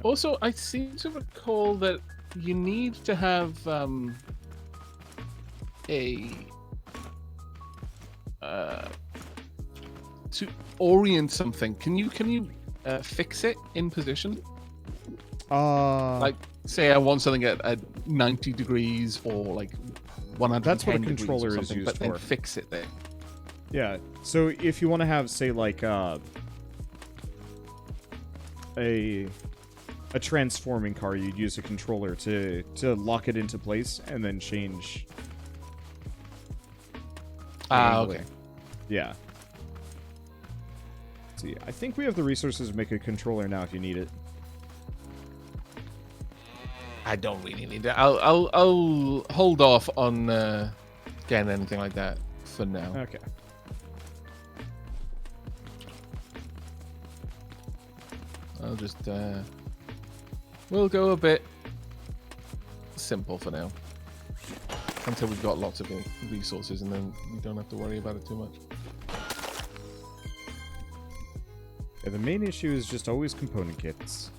Also, I seem to recall that you need to have a to orient something. Can you fix it in position? Like, say I want something at 90 degrees or like 110 that's what a degrees controller or is something, used but then for. fix it there. Yeah. So if you want to have, say, like a transforming car, you'd use a controller to lock it into place and then change. Okay. Yeah. Let's see, I think we have the resources to make a controller now if you need it. I don't really need it. I'll hold off on getting anything like that for now. Okay. I'll just we'll go a bit simple for now until we've got lots of resources, and then we don't have to worry about it too much. Yeah, the main issue is just always component kits.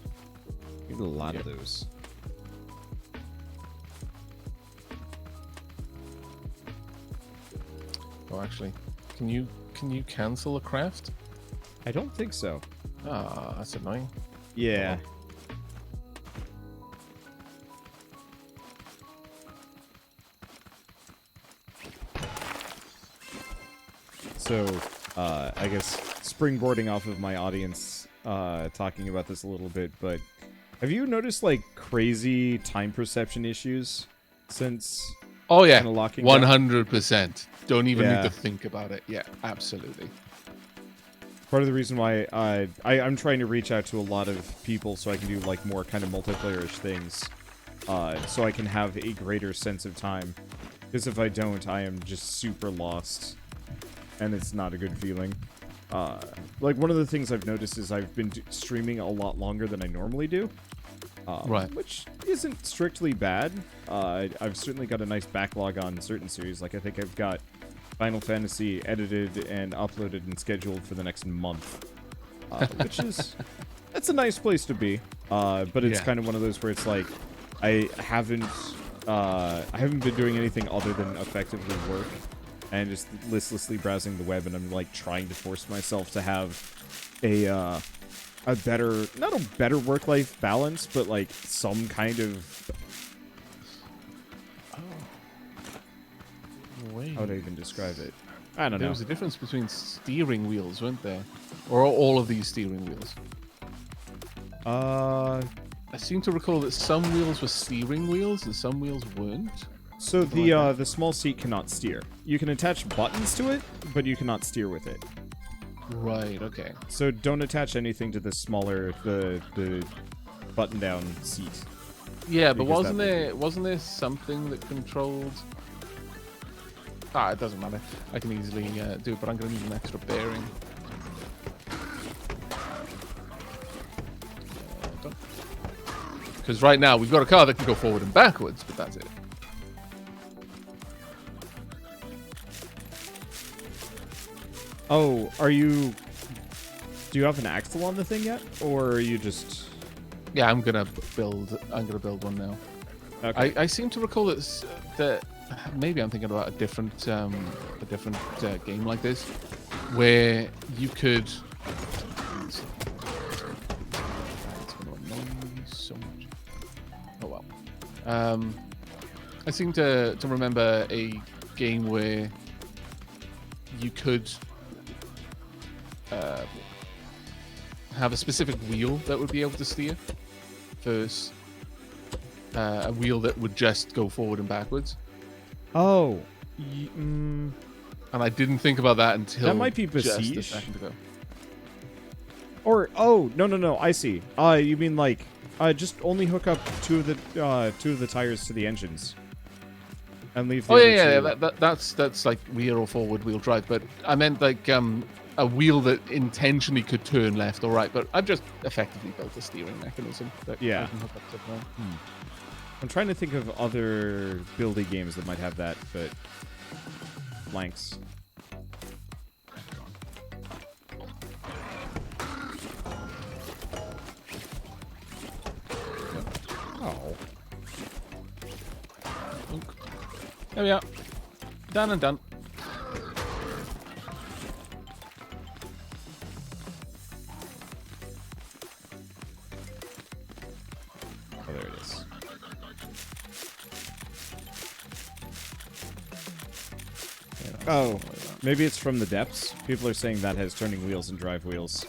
We need a lot of those. Oh, actually, can you cancel a craft? I don't think so. Ah, that's annoying. Yeah. So, I guess springboarding off of my audience talking about this a little bit, but have you noticed, like, crazy time perception issues since Oh yeah, locking 100%. Don't even need Yeah. to think about it. Yeah, absolutely. Part of the reason why I'm trying to reach out to a lot of people so I can do, like, more kind of multiplayer-ish things, so I can have a greater sense of time. Because if I don't, I am just super lost, and it's not a good feeling. Like, one of the things I've noticed is I've been streaming a lot longer than I normally do. Right. Which isn't strictly bad. I've certainly got a nice backlog on certain series. Like, I think I've got Final Fantasy edited and uploaded and scheduled for the next month. Which is... that's a nice place to be. But it's kind of one of those where it's like, I haven't been doing anything other than effectively work. And just listlessly browsing the web, and I'm, like, trying to force myself to have a better, not a better work-life balance, but, like, some kind of... Wait. How would I even describe it? I don't know. There was a difference between steering wheels, weren't there? Or are all of these steering wheels? I seem to recall that some wheels were steering wheels and some wheels weren't. So the small seat cannot steer. You can attach buttons to it, but you cannot steer with it. Right, okay. So don't attach anything to the smaller, the button-down seat. Yeah, but Because wasn't there something that controlled... it doesn't matter. I can easily do it, but I'm going to need an extra bearing. Because right now, we've got a car that can go forward and backwards, but that's it. Oh, do you have an axle on the thing yet? Or are you just... Yeah, I'm gonna build one now. Okay. I seem to recall that maybe I'm thinking about a different game like this, where you could. It's gonna annoy me so much. Oh well. I seem to remember a game where you could have a specific wheel that would be able to steer versus a wheel that would just go forward and backwards. Oh. And I didn't think about that until That might be just a Besiege. second ago. Or, oh, no, I see. You mean, like, just only hook up two of the tires to the engines. And leave the other two. That's like rear or forward wheel drive, but I meant like a wheel that intentionally could turn left or right, but I've just effectively built a steering mechanism that I can hook up to that. I'm trying to think of other buildy games that might have that, but blanks. Oh. There we are. Done and done. Oh, there it is. Oh, maybe it's from the depths. People are saying that has turning wheels and drive wheels.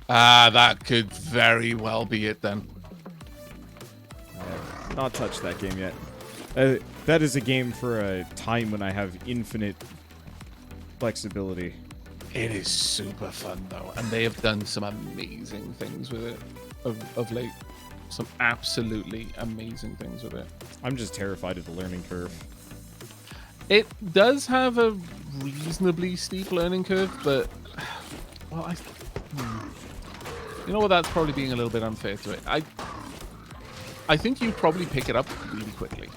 Ah, that could very well be it then. I have not touched that game yet. That is a game for a time when I have infinite flexibility. It is super fun though, and they have done some amazing things with it of late. Some absolutely amazing things with it. I'm just terrified of the learning curve. It does have a reasonably steep learning curve, but well, you know what? That's probably being a little bit unfair to it. I think you'd probably pick it up really quickly,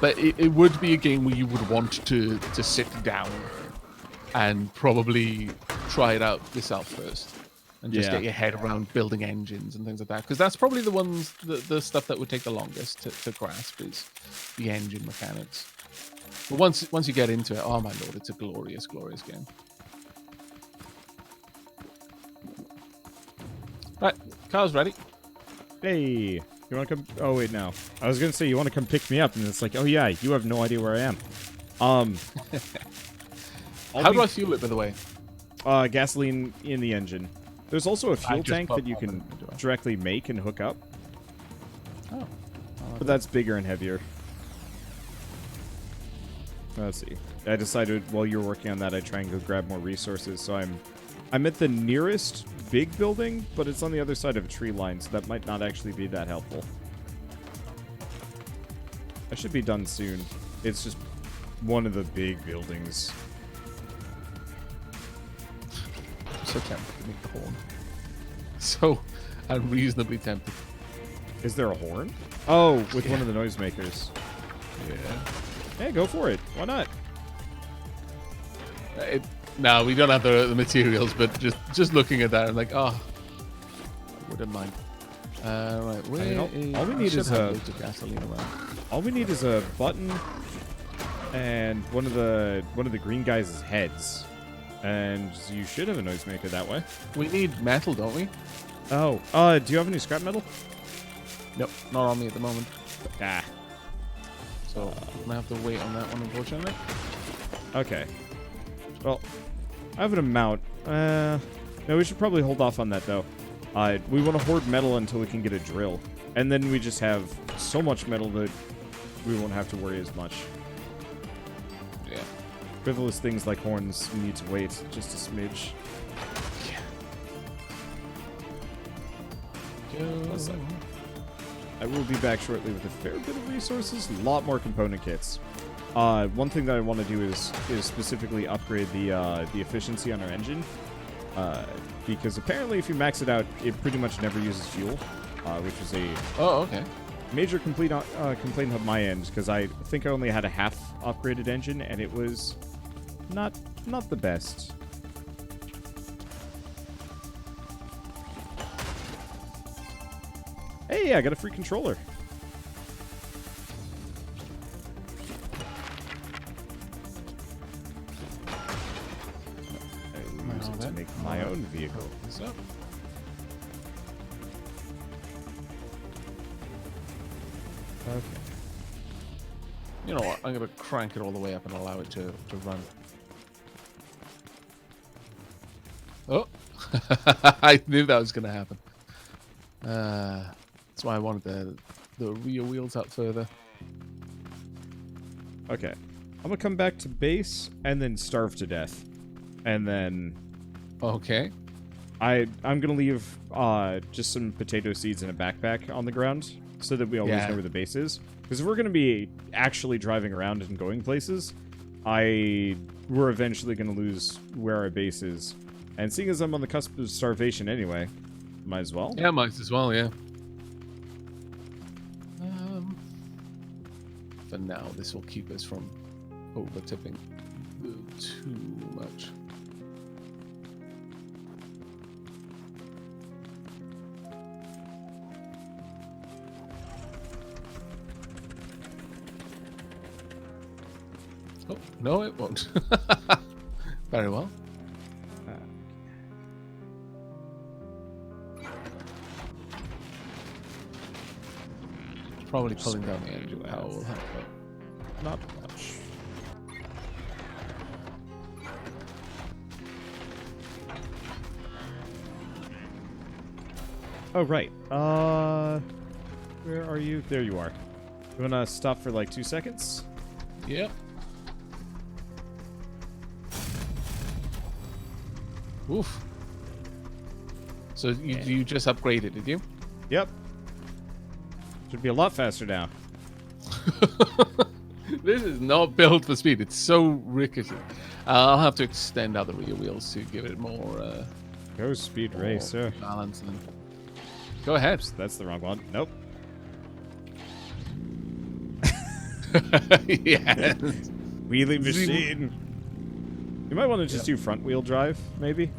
but it would be a game where you would want to sit down and probably try it out yourself first, and just get your head around building engines and things like that. Because that's probably the stuff that would take the longest to grasp is the engine mechanics. But once you get into it, oh my lord, it's a glorious, glorious game. Right, car's ready. Hey, you want to come? Oh wait, no. I was gonna say you want to come pick me up, and it's like, oh yeah, you have no idea where I am. How do I fuel it, by the way? Gasoline in the engine. There's also a fuel tank that you can directly make and hook up. Oh. But that's bigger and heavier. Let's see. I decided while you were working on that, I'd try and go grab more resources. So I'm at the nearest big building, but it's on the other side of a tree line, so that might not actually be that helpful. I should be done soon. It's just one of the big buildings. I'm so tempted to make the horn. So unreasonably tempted. Is there a horn? Oh, with one of the noisemakers. Yeah. Hey, go for it. Why not? No, we don't have the materials, but just looking at that, I'm like, oh, I wouldn't mind. Right, where all we need is loads of gasoline around. All we need is a button and one of the green guys' heads, and you should have a noisemaker that way. We need metal, don't we? Oh, do you have any scrap metal? Nope, not on me at the moment. Ah. So I'm gonna have to wait on that one, unfortunately. Okay. Well, I have an amount. No, we should probably hold off on that, though. We want to hoard metal until we can get a drill. And then we just have so much metal that we won't have to worry as much. Yeah. Frivolous things like horns, we need to wait just a smidge. Yeah. I will be back shortly with a fair bit of resources, a lot more component kits. One thing that I want to do is specifically upgrade the efficiency on our engine, because apparently if you max it out, it pretty much never uses fuel, which is a major complaint on my end, because I think I only had a half upgraded engine, and it was not the best. Hey, I got a free controller. I use it to make my own vehicle. So. Okay. You know what? I'm gonna crank it all the way up and allow it to run. Oh, I knew that was gonna happen. That's why I wanted the rear wheels up further. Okay. I'm gonna come back to base and then starve to death. And then Okay. I'm gonna leave just some potato seeds in a backpack on the ground so that we always know where the base is. Because if we're gonna be actually driving around and going places, we're eventually gonna lose where our base is. And seeing as I'm on the cusp of starvation anyway, might as well. Yeah, might as well, yeah. For now, this will keep us from over-tipping too much. Oh, no, it won't. Very well. Probably pulling down the engine power will help, but not much. Oh, right. Where are you? There you are. You wanna stop for like 2 seconds? Yep. Oof. So you just upgraded, did you? Yep. Should be a lot faster now. This is not built for speed. It's so rickety. I'll have to extend out the rear wheels to give it more. Go speed racer. Balance. And go ahead. Oops, that's the wrong one. Nope. Yes. Wheelie machine. You might want to just do front wheel drive, maybe.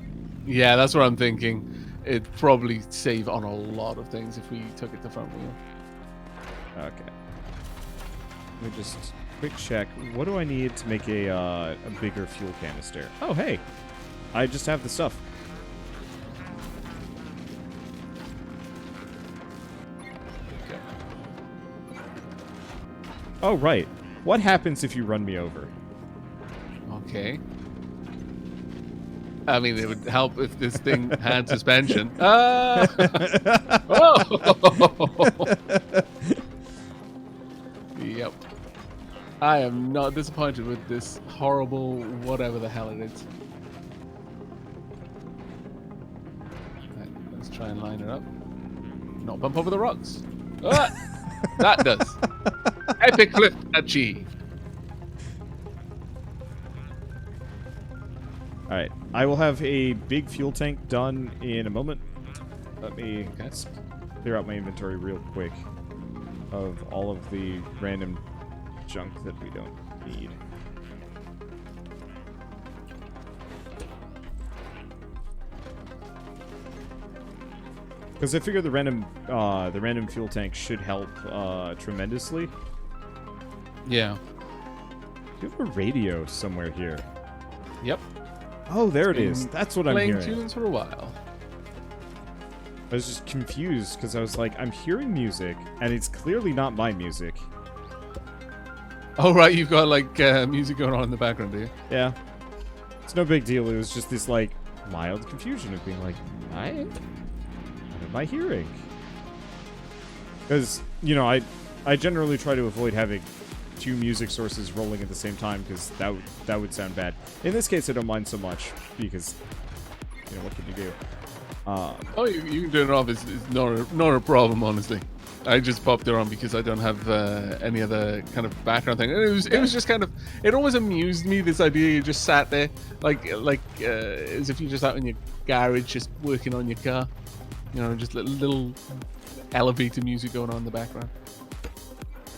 Yeah, that's what I'm thinking. It'd probably save on a lot of things if we took it to front wheel. Okay. Let me just quick check. What do I need to make a bigger fuel canister? Oh, hey. I just have the stuff. Okay. Oh, right. What happens if you run me over? Okay. I mean, it would help if this thing had suspension. Oh! Yep. I am not disappointed with this horrible whatever the hell it is. Right, let's try and line it up. Not bump over the rocks. Ah! That does. Epic flip achieved. Alright. I will have a big fuel tank done in a moment. Let me clear out my inventory real quick of all of the random junk that we don't need. Because I figure the random fuel tank should help tremendously. Yeah. You have a radio somewhere here. Yep. Oh, there it is. That's what I'm Playing hearing. tunes for a while. I was just confused because I was like, I'm hearing music, and it's clearly not my music. Oh, right, you've got, like, music going on in the background, do you? Yeah. It's no big deal. It was just this, like, mild confusion of being like, what am I hearing? Because, you know, I generally try to avoid having two music sources rolling at the same time because that would sound bad. In this case, I don't mind so much because, you know, what can you do? Oh, you can turn it off. It's not a problem, honestly. I just popped it on because I don't have any other kind of background thing. And it was just kind of, it always amused me, this idea you just sat there like as if you're just out in your garage just working on your car, you know, just little elevator music going on in the background.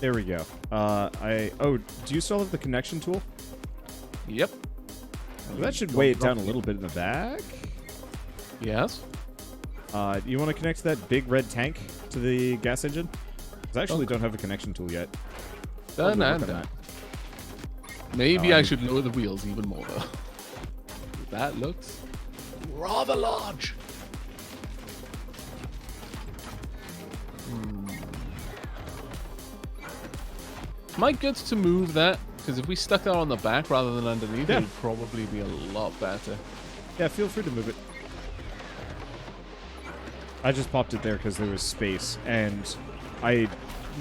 There we go. Do you still have the connection tool? Yep. Well, that should weigh it down a little bit in the back. Yes. You want to connect that big red tank to the gas engine? Because I actually don't have a connection tool yet. No. Maybe I should lower the wheels even more, though. That looks rather large. Might good to move that, because if we stuck that on the back rather than underneath, it would probably be a lot better. Yeah, feel free to move it. I just popped it there because there was space, and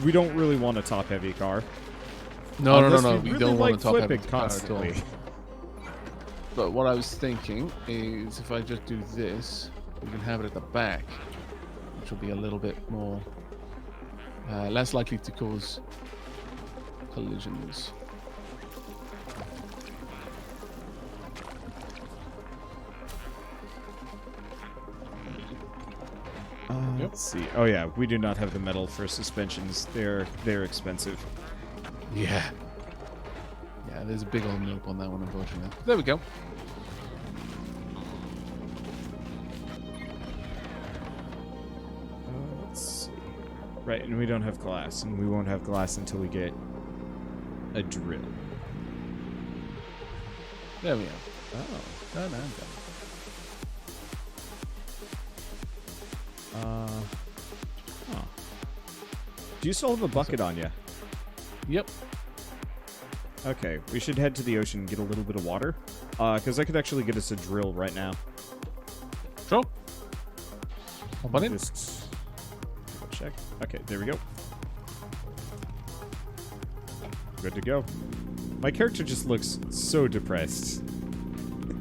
we don't really want a top-heavy car. No. We We don't want a top-heavy car constantly. at all. But what I was thinking is if I just do this, we can have it at the back, which will be a little bit more less likely to cause collisions. Let's see. Oh yeah, we do not have the metal for suspensions. They're expensive. Yeah, there's a big old nope on that one, unfortunately. There we go. Let's see. Right, and we don't have glass, and we won't have glass until we get a drill. There we are. Oh. No, no, I'm done. Huh. Do you still have a bucket on you? Yep. Okay, we should head to the ocean and get a little bit of water. Because I could actually get us a drill right now. Sure. Hop on in. Just check. Okay, there we go. Good to go. My character just looks so depressed.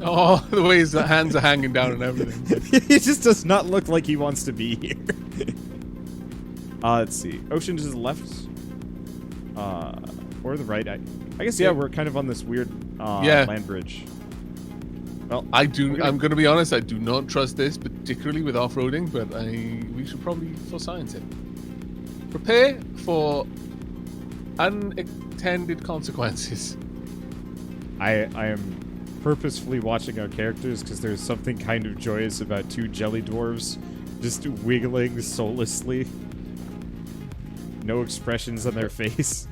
Oh, the way his hands are hanging down and everything. He just does not look like he wants to be here. Let's see. Ocean to the left. Or the right. I guess, yeah, we're kind of on this weird land bridge. Well, I'm going to be honest, I do not trust this, particularly with off-roading, but we should probably for science it. Prepare for unintended consequences. I am purposefully watching our characters because there's something kind of joyous about two jelly dwarves just wiggling soullessly. No expressions on their face.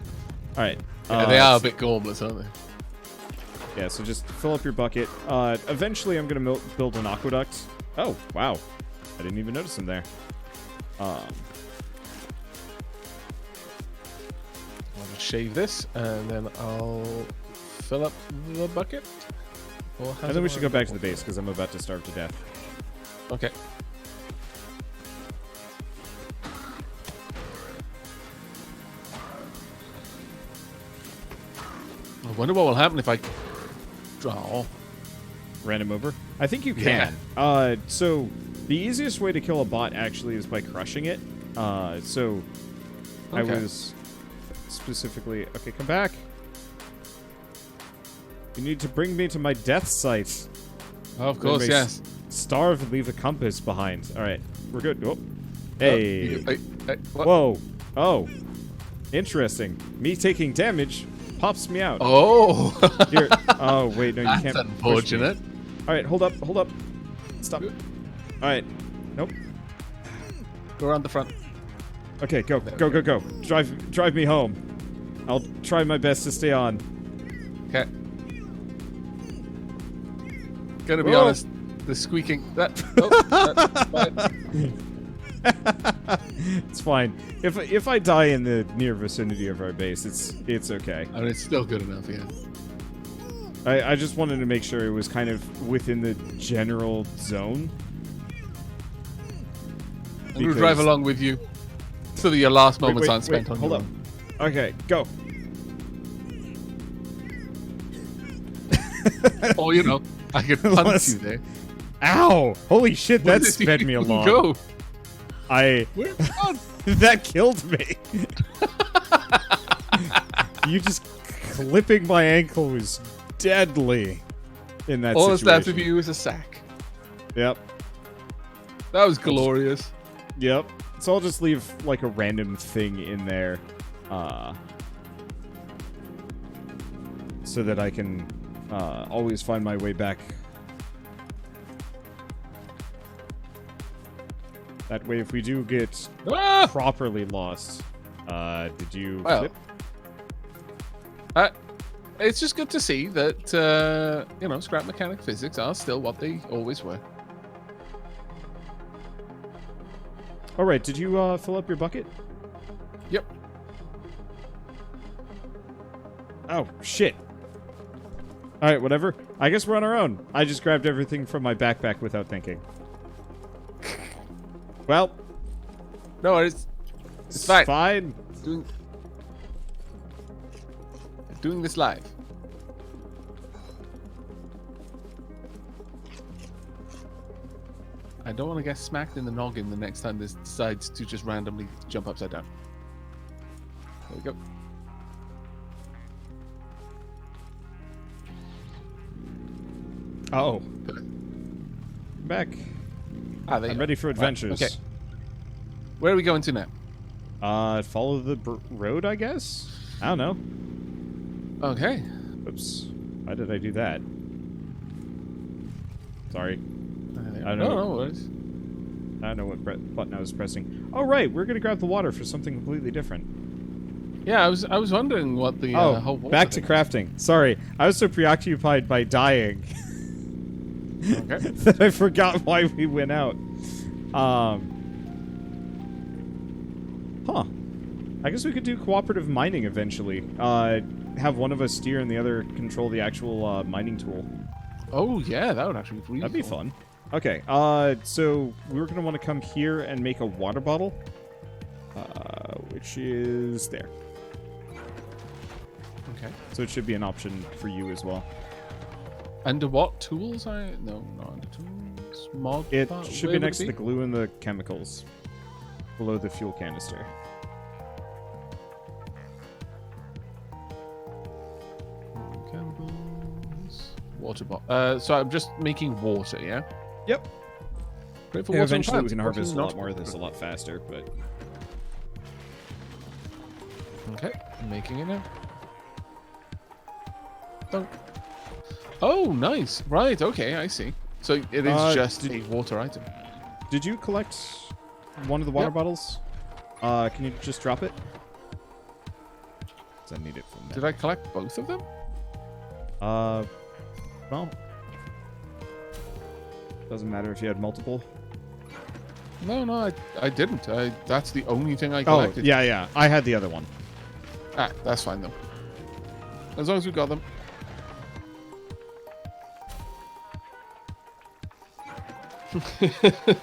All right. Yeah, they are a bit gormless, aren't they? Yeah, so just fill up your bucket. Eventually, I'm going to build an aqueduct. Oh, wow. I didn't even notice them there. I'll just shave this, and then I'll fill up the bucket. And then we should go back to the base, because I'm about to starve to death. Okay. I wonder what will happen if I draw. Ran him over? I think you can. Yeah. So the easiest way to kill a bot actually is by crushing it. I was specifically... Okay, come back. You need to bring me to my death site. Oh, of course, yes. Starve and leave a compass behind. All right, we're good. Oh. Hey. What? Whoa. Oh. Interesting. Me taking damage pops me out. Oh. Here. Oh, wait, no, you That's can't. unfortunate. All right, hold up, hold up. Stop. All right. Nope. Go around the front. Okay, go, go, go, go. Drive me home. I'll try my best to stay on. Okay. Gonna be honest, the squeaking. It's fine. If I die in the near vicinity of our base, it's okay. I mean, it's still good enough, yeah. I just wanted to make sure it was kind of within the general zone. I'm gonna drive along with you, so that your last moments aren't spent on hold your up. own. Okay, go. Oh, you know, I could punch you there. Ow! Holy shit, that sped me along. Go. Where's gone? That killed me. You just clipping my ankle was deadly in that All that's situation. left of you is a sack. Yep. That was glorious. Yep. So I'll just leave like a random thing in there, so that I can always find my way back. That way, if we do get properly lost, did you flip? It's just good to see that, you know, scrap mechanic physics are still what they always were. All right, did you fill up your bucket? Yep. Oh, shit. All right, whatever. I guess we're on our own. I just grabbed everything from my backpack without thinking. Well. No, it's fine. Fine. Doing this live. I don't want to get smacked in the noggin the next time this decides to just randomly jump upside down. There we go. Uh-oh. Back. I'm ready for adventures. Right, okay. Where are we going to now? Follow the road, I guess? I don't know. Okay. Oops. Why did I do that? Sorry. I don't know. I don't know what button I was pressing. Oh, right. We're going to grab the water for something completely different. Yeah, I was wondering what the Oh, whole water back to thing crafting. Sorry, I was so preoccupied by dying is. Okay. that I forgot why we went out. Huh. I guess we could do cooperative mining eventually. Have one of us steer and the other control the actual mining tool. Oh yeah, that would actually be really That'd be cool. fun. Okay, so we're gonna want to come here and make a water bottle, which is there. Okay. So it should be an option for you as well. Under what tools? No, not under tools. Mod. It part? should Where be would next it to the glue and the chemicals, below the fuel canister. Candles. Water bottle. So I'm just making water, yeah. Yep. Great for Yeah, water and eventually we plants. can Water harvest is a lot not- more of this a lot faster, but Okay, I'm making it now. Dunk. Oh, nice. Right. Okay, I see. So it is just a water item. did you collect one of the water Yep. bottles? Can you just drop it? 'Cause I need it from Did I collect both of them? Well, doesn't matter if you had multiple. No, I didn't. That's the only thing I Oh, collected. yeah, I had the other one. Ah, that's fine though. As long as we got them.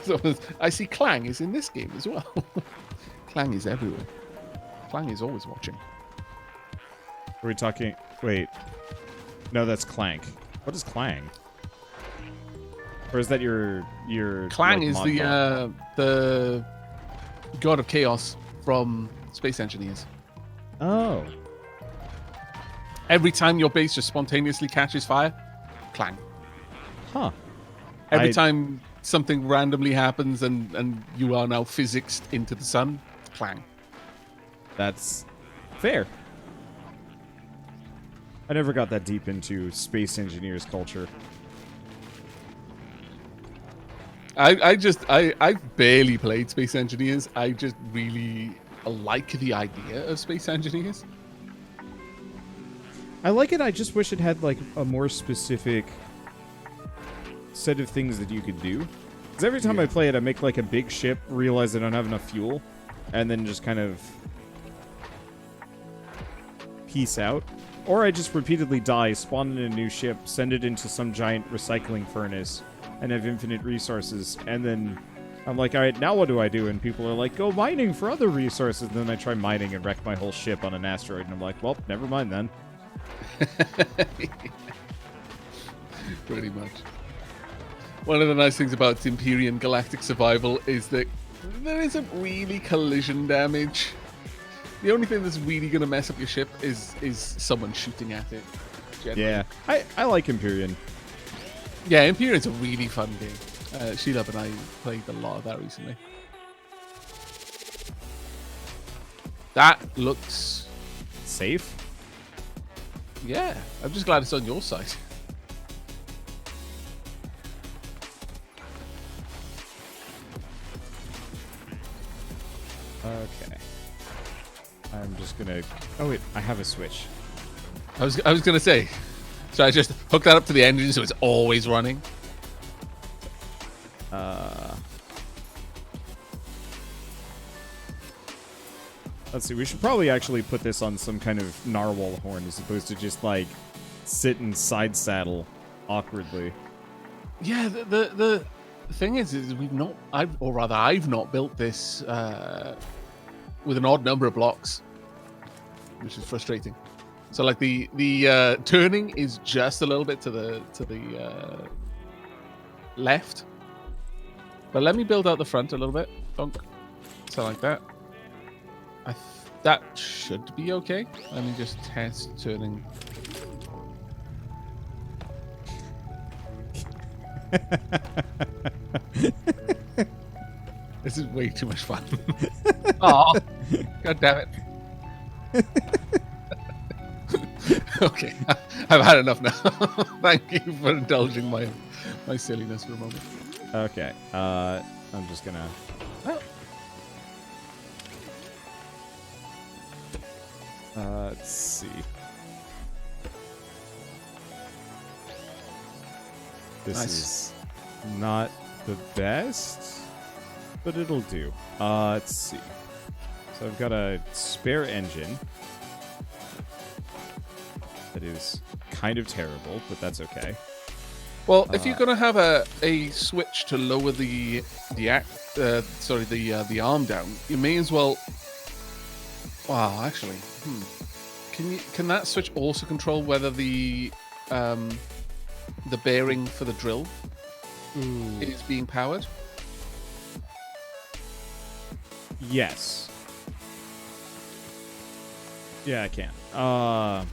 So, I see Clang is in this game as well. Clang is everywhere. Clang is always watching. Are we talking? Wait. No, that's Clank. What is Clang? Or is that your Clang like, is mod the god of chaos from Space Engineers. Oh. Every time your base just spontaneously catches fire, Clang. Huh. Every I- time something randomly happens and you are now physicsed into the sun, Clang. That's fair. I never got that deep into Space Engineers culture. I barely played Space Engineers. I just really like the idea of Space Engineers. I like it. I just wish it had like a more specific set of things that you could do. Because every time I play it, I make like a big ship, realize I don't have enough fuel, and then just kind of peace out. Or I just repeatedly die, spawn in a new ship, send it into some giant recycling furnace, and have infinite resources. And then I'm like, all right, now what do I do? And people are like, go mining for other resources. And then I try mining and wreck my whole ship on an asteroid. And I'm like, well, never mind then. Pretty much. One of the nice things about Empyrean Galactic Survival is that there isn't really collision damage. The only thing that's really going to mess up your ship is someone shooting at it. Generally. Yeah, I like Empyrean. Yeah, Empyrean's a really fun game. Sheila and I played a lot of that recently. That looks... Safe? Yeah, I'm just glad it's on your side. Okay. I'm just gonna... Oh wait, I have a switch. I was gonna say, so I just hook that up to the engine so it's always running. Let's see, we should probably actually put this on some kind of narwhal horn as opposed to just, like, sit and side saddle awkwardly. Yeah, the thing is we've not, I've not built this with an odd number of blocks, which is frustrating. So like the turning is just a little bit to the left, but let me build out the front a little bit. Thunk. So like that. That should be okay. Let me just test turning. This is way too much fun. Oh, god damn it. Okay, I've had enough now. Thank you for indulging my silliness for a moment. Okay, I'm just gonna... Oh. Let's see. This Nice. is not the best, but it'll do. Let's see. So I've got a spare engine that is kind of terrible, but that's okay. Well, if you're gonna have a switch to lower the arm down, you may as well. Wow, actually, can that switch also control whether the bearing for the drill is being powered? Yes. Yeah, I can. Oh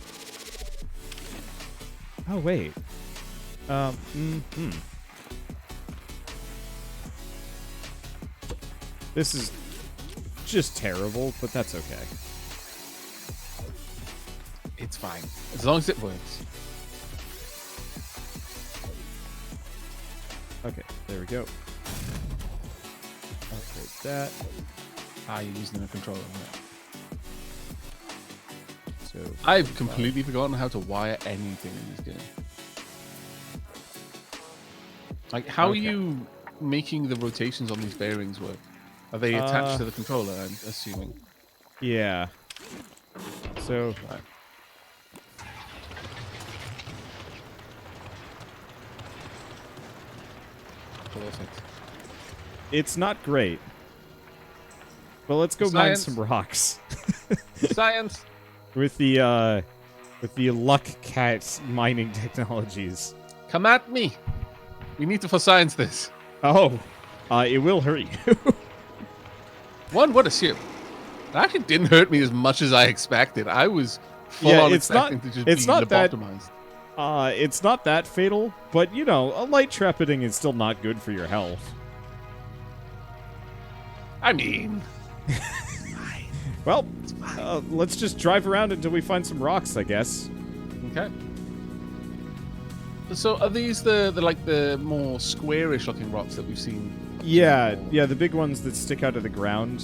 wait. This is just terrible, but that's okay. It's fine as long as it works. Okay, there we go. Upgrade that. You're using a controller. Yeah. So I've completely forgotten how to wire anything in this game. Like, how are you making the rotations on these bearings work? Are they attached to the controller, I'm assuming? yeah. So Right. Perfect. it's not great. But let's go mine some rocks. Science! with the luck cat mining technologies. Come at me! We need to for science this. Oh, it will hurt you. One would assume. It actually didn't hurt me as much as I expected. I was full on expecting to just be lobotomized. It's not that fatal, but you know, a light trepiding is still not good for your health. I mean, well, let's just drive around until we find some rocks, I guess. okay. So are these the more squarish looking rocks that we've seen? Yeah, the big ones that stick out of the ground.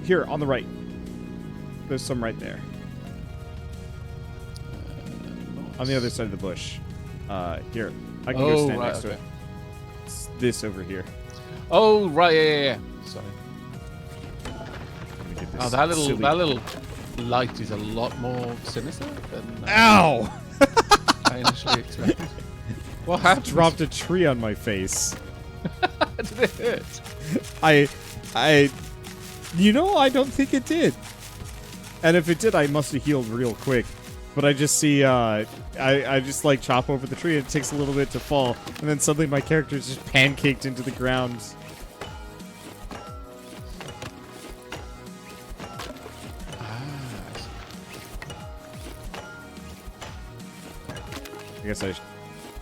Here, on the right. There's some right there. On the other side of the bush. Here, I can go stand next to it. It's this over here. Oh, right, yeah. Sorry. Let me get this Oh, that little light is a lot more sinister than Ow! I initially expected. What happened? Dropped a tree on my face. Did it hurt? I don't think it did. And if it did, I must have healed real quick. But I just see, I just like chop over the tree and it takes a little bit to fall. And then suddenly my character is just pancaked into the ground. I guess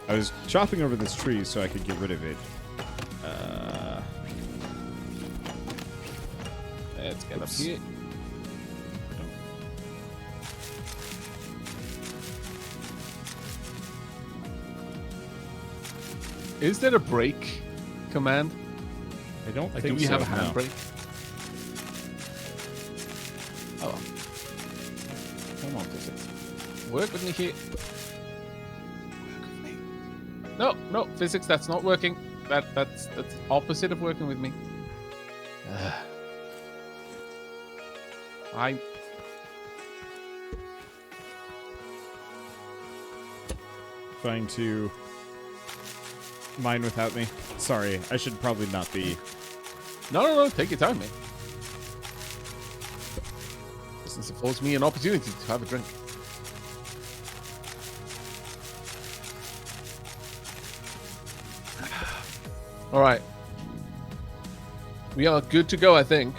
I was chopping over this tree so I could get rid of it. Let's get up here. Is there a brake command? I don't Like, think do we have a no. handbrake? Oh well. Come on, physics. Work with me here. Work with me. No, physics, that's not working. That's opposite of working with me. I'm trying to mine without me. Sorry, I should probably not be. No, take your time, man. This affords me an opportunity to have a drink. All right. We are good to go, I think.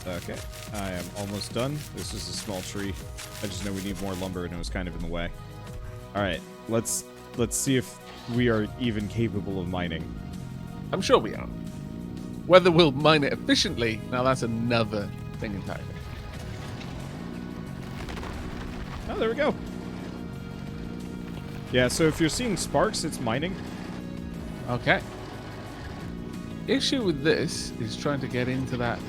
Okay, I am almost done. This is a small tree. I just know we need more lumber, and it was kind of in the way. All right, let's see if we are even capable of mining. I'm sure we are. Whether we'll mine it efficiently, now that's another thing entirely. Oh, there we go. Yeah, so if you're seeing sparks, it's mining. Okay. Issue with this is trying to get into that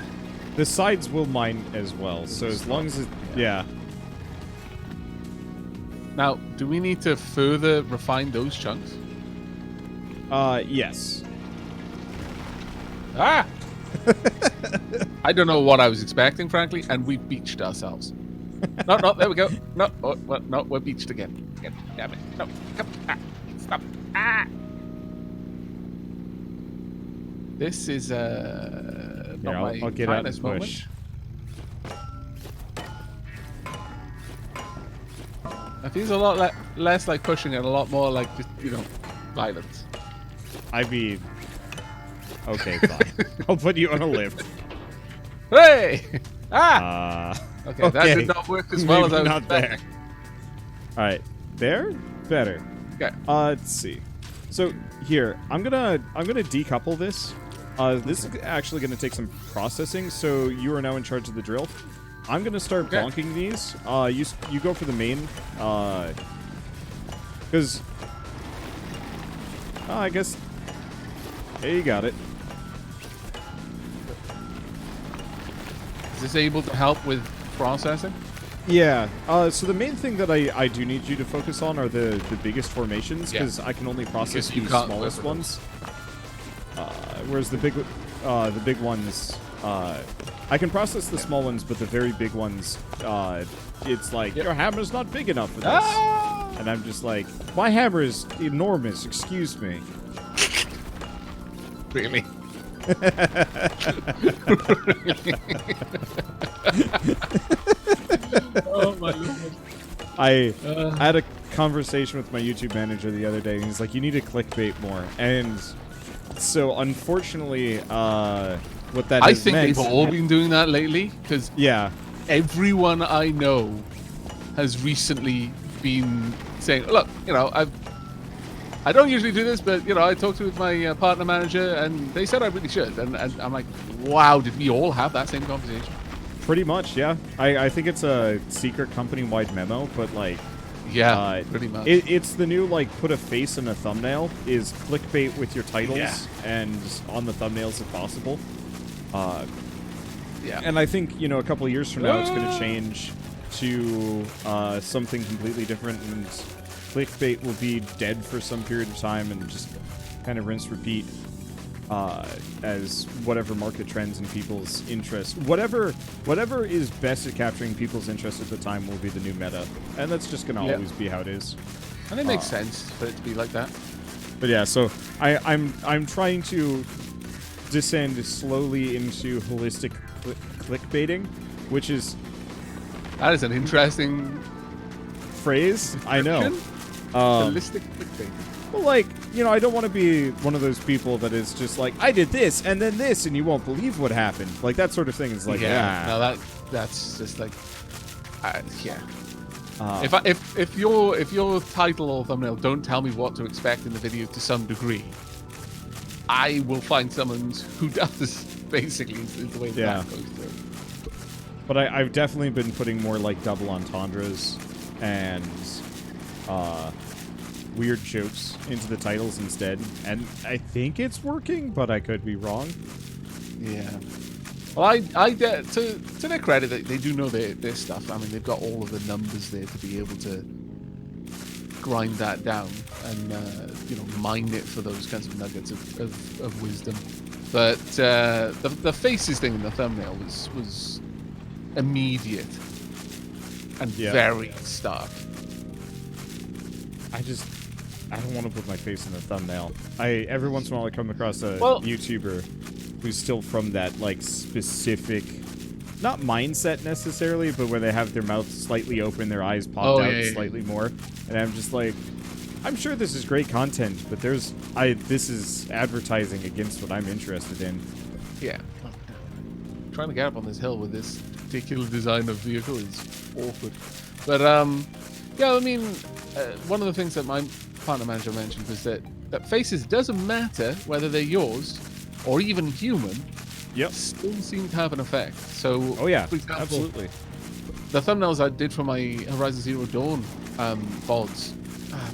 The sides will mine as well, so as long as it... Yeah. Now, do we need to further refine those chunks? Yes. Ah! I don't know what I was expecting, frankly, and we beached ourselves. No, there we go. No, well, no, we're beached again. Damn it. No, come. Stop. This is, not my I'll get out and finest push. It feels a lot less like pushing and a lot more like just, violence. I mean... Okay, fine. I'll put you on a lift. Hey! Okay, that did not work as well as I was not there. Alright, there? Better. Okay. Let's see. So, here, I'm gonna decouple this. This is actually gonna take some processing, so you are now in charge of the drill. I'm gonna start bonking these. You go for the main, because... I guess... Hey, you got it. Is this able to help with processing? Yeah. So the main thing that I do need you to focus on are the biggest formations, because I can only process the smallest ones. Whereas the big ones, I can process the small ones, but the very big ones, it's like, your hammer's not big enough for this. And I'm just like, my hammer is enormous, excuse me. Really? Oh my lord. I had a conversation with my YouTube manager the other day, and he's like, you need to clickbait more. And so, unfortunately, what that I has think meant... they've all been doing that lately, because everyone I know has recently been saying, look, I don't usually do this, but, I talked to my partner manager, and they said I really should. And I'm like, wow, did we all have that same conversation? Pretty much, yeah. I think it's a secret company-wide memo, but, like... Yeah, pretty much. It's the new, like, put a face in a thumbnail, is clickbait with your titles, and on the thumbnails if possible. And I think, a couple of years from now, it's going to change to something completely different, and clickbait will be dead for some period of time, and just kind of rinse, repeat, as whatever market trends and people's interest, whatever is best at capturing people's interest at the time will be the new meta, and that's just gonna always be how it is. And it makes sense for it to be like that. But yeah, so I'm trying to descend slowly into holistic clickbaiting, which is that is an interesting phrase. I know. Holistic clickbait. Well, like, I don't want to be one of those people that is just like, I did this and then this, and you won't believe what happened. Like, that sort of thing is like, no, that's just like, if your title or thumbnail don't tell me what to expect in the video to some degree, I will find someone who does. Basically, is the way that goes through. But I've definitely been putting more like double entendres and weird jokes into the titles instead, and I think it's working, but I could be wrong. Yeah. Well, I to their credit, they do know their stuff. I mean, they've got all of the numbers there to be able to grind that down and mine it for those kinds of nuggets of wisdom. But the faces thing in the thumbnail was immediate and very stark. I don't want to put my face in the thumbnail. Every once in a while I come across a YouTuber who's still from that, like, specific, not mindset necessarily, but where they have their mouth slightly open, their eyes popped out slightly more. And I'm just like, I'm sure this is great content, but this is advertising against what I'm interested in. Yeah. Trying to get up on this hill with this particular design of vehicle is awkward. But, I mean, one of the things that my partner manager mentioned was that faces, doesn't matter whether they're yours or even human, still seem to have an effect. So, for example, absolutely. The thumbnails I did for my Horizon Zero Dawn VODs,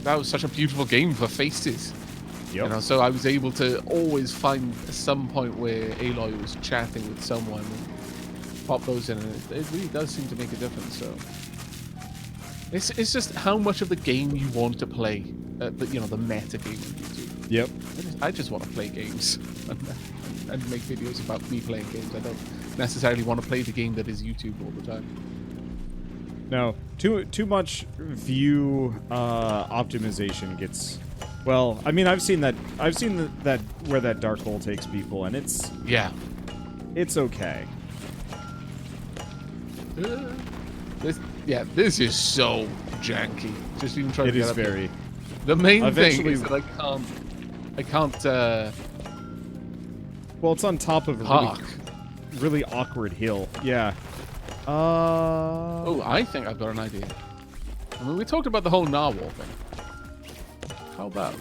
that was such a beautiful game for faces. So I was able to always find some point where Aloy was chatting with someone. pop those in, and it really does seem to make a difference. So it's just how much of the game you want to play, the meta game on YouTube. Yep. I just want to play games and make videos about me playing games. I don't necessarily want to play the game that is YouTube all the time. No, too much view optimization gets. Well, I mean, I've seen that where that dark hole takes people, and it's okay. This is so janky. Just even trying to get up there. Very. The main Eventually- thing is that I can't. Well, it's on top of a Park. really awkward hill. Yeah. Oh, I think I've got an idea. I mean, we talked about the whole narwhal thing. How about